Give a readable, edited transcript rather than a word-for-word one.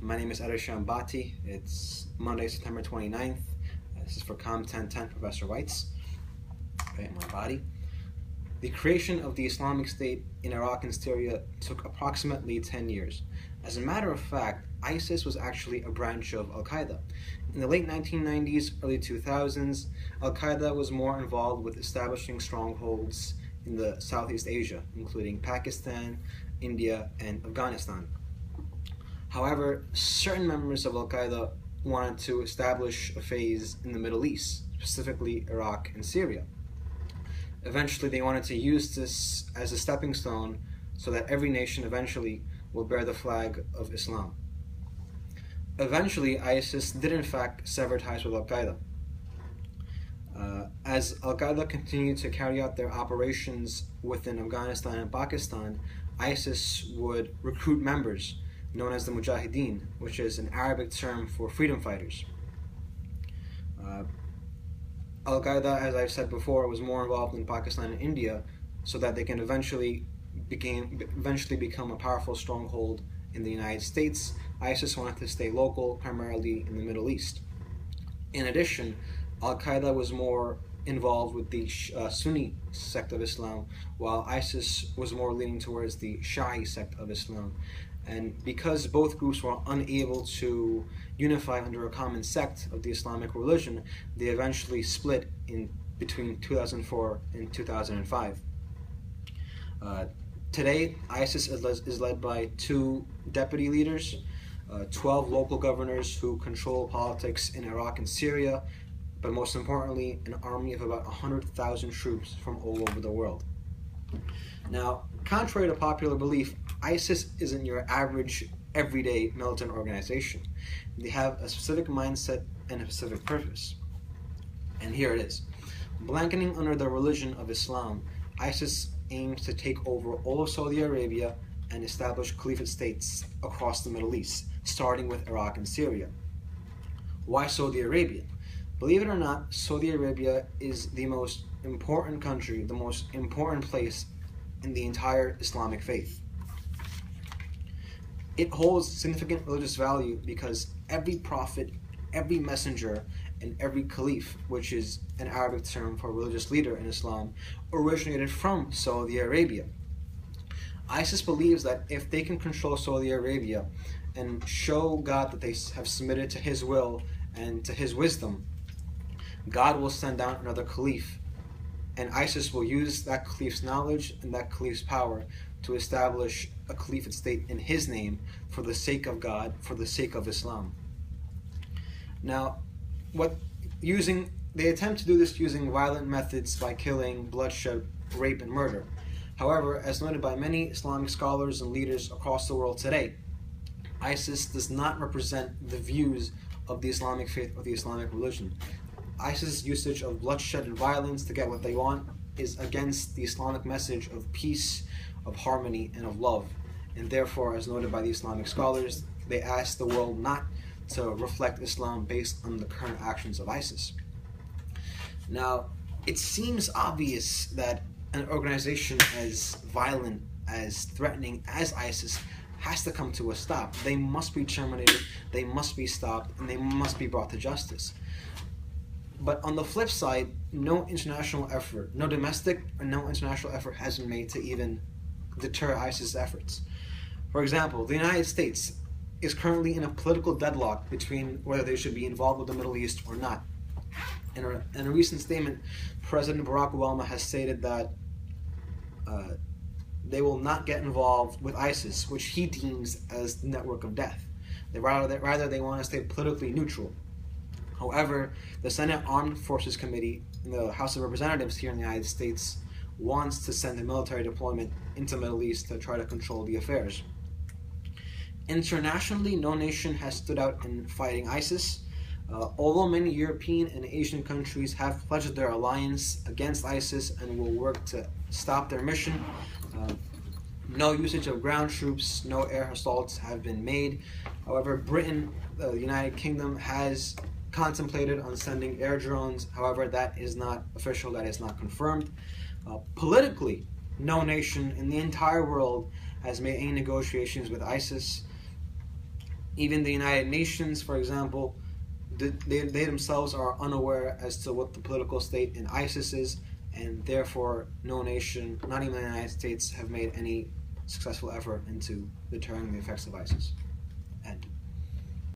My name is Ehtasham Bhatti. It's Monday, September 29th. This is for Com 1010, Professor White's. Okay, my body. The creation of the Islamic State in Iraq and Syria took approximately 10 years. As a matter of fact, ISIS was actually a branch of Al-Qaeda. In the late 1990s, early 2000s, Al-Qaeda was more involved with establishing strongholds in the Southeast Asia, including Pakistan, India, and Afghanistan. However, certain members of Al-Qaeda wanted to establish a phase in the Middle East, specifically Iraq and Syria. Eventually, they wanted to use this as a stepping stone so that every nation eventually will bear the flag of Islam. Eventually, ISIS did in fact sever ties with Al-Qaeda. As Al-Qaeda continued to carry out their operations within Afghanistan and Pakistan, ISIS would recruit members known as the Mujahideen, which is an Arabic term for freedom fighters. Al-Qaeda, as I've said before, was more involved in Pakistan and India so that they can eventually become a powerful stronghold in the United States. ISIS wanted to stay local, primarily in the Middle East. In addition, Al-Qaeda was more involved with the Sunni sect of Islam, while ISIS was more leaning towards the Shi'i sect of Islam. And because both groups were unable to unify under a common sect of the Islamic religion, they eventually split in between 2004 and 2005. Today, ISIS is led by 2 deputy leaders, 12 local governors who control politics in Iraq and Syria, but most importantly, an army of about 100,000 troops from all over the world. Now, contrary to popular belief, ISIS isn't your average, everyday militant organization. They have a specific mindset and a specific purpose. And here it is. Blanketing under the religion of Islam, ISIS aims to take over all of Saudi Arabia and establish caliphate states across the Middle East, starting with Iraq and Syria. Why Saudi Arabia? Believe it or not, Saudi Arabia is the most important country, the most important place in the entire Islamic faith. It holds significant religious value because every prophet, every messenger, and every caliph, which is an Arabic term for religious leader in Islam, originated from Saudi Arabia. ISIS believes that if they can control Saudi Arabia and show God that they have submitted to His will and to His wisdom, God will send down another caliph, and ISIS will use that caliph's knowledge and that caliph's power to establish a caliphate state in his name for the sake of God, for the sake of Islam. Now, they attempt to do this using violent methods by killing, bloodshed, rape, and murder. However, as noted by many Islamic scholars and leaders across the world today, ISIS does not represent the views of the Islamic faith or the Islamic religion. ISIS' usage of bloodshed and violence to get what they want is against the Islamic message of peace, of harmony, and of love. And therefore, as noted by the Islamic scholars, they ask the world not to reflect Islam based on the current actions of ISIS. Now, it seems obvious that an organization as violent, as threatening as ISIS has to come to a stop. They must be terminated, they must be stopped, and they must be brought to justice. But on the flip side, no international effort, no domestic or no international effort has been made to even deter ISIS efforts. For example, the United States is currently in a political deadlock between whether they should be involved with the Middle East or not. In a recent statement, President Barack Obama has stated that they will not get involved with ISIS, which he deems as the network of death. Rather, they want to stay politically neutral. However, the Senate Armed Forces Committee in the House of Representatives here in the United States wants to send a military deployment into the Middle East to try to control the affairs. Internationally, no nation has stood out in fighting ISIS. Although many European and Asian countries have pledged their alliance against ISIS and will work to stop their mission, no usage of ground troops, no air assaults have been made. However, Britain, the United Kingdom, has contemplated on sending air drones. However, that is not official, that is not confirmed. Politically, no nation in the entire world has made any negotiations with ISIS. Even the United Nations, for example, they themselves are unaware as to what the political state in ISIS is, and therefore no nation, not even the United States, have made any successful effort into deterring the effects of ISIS.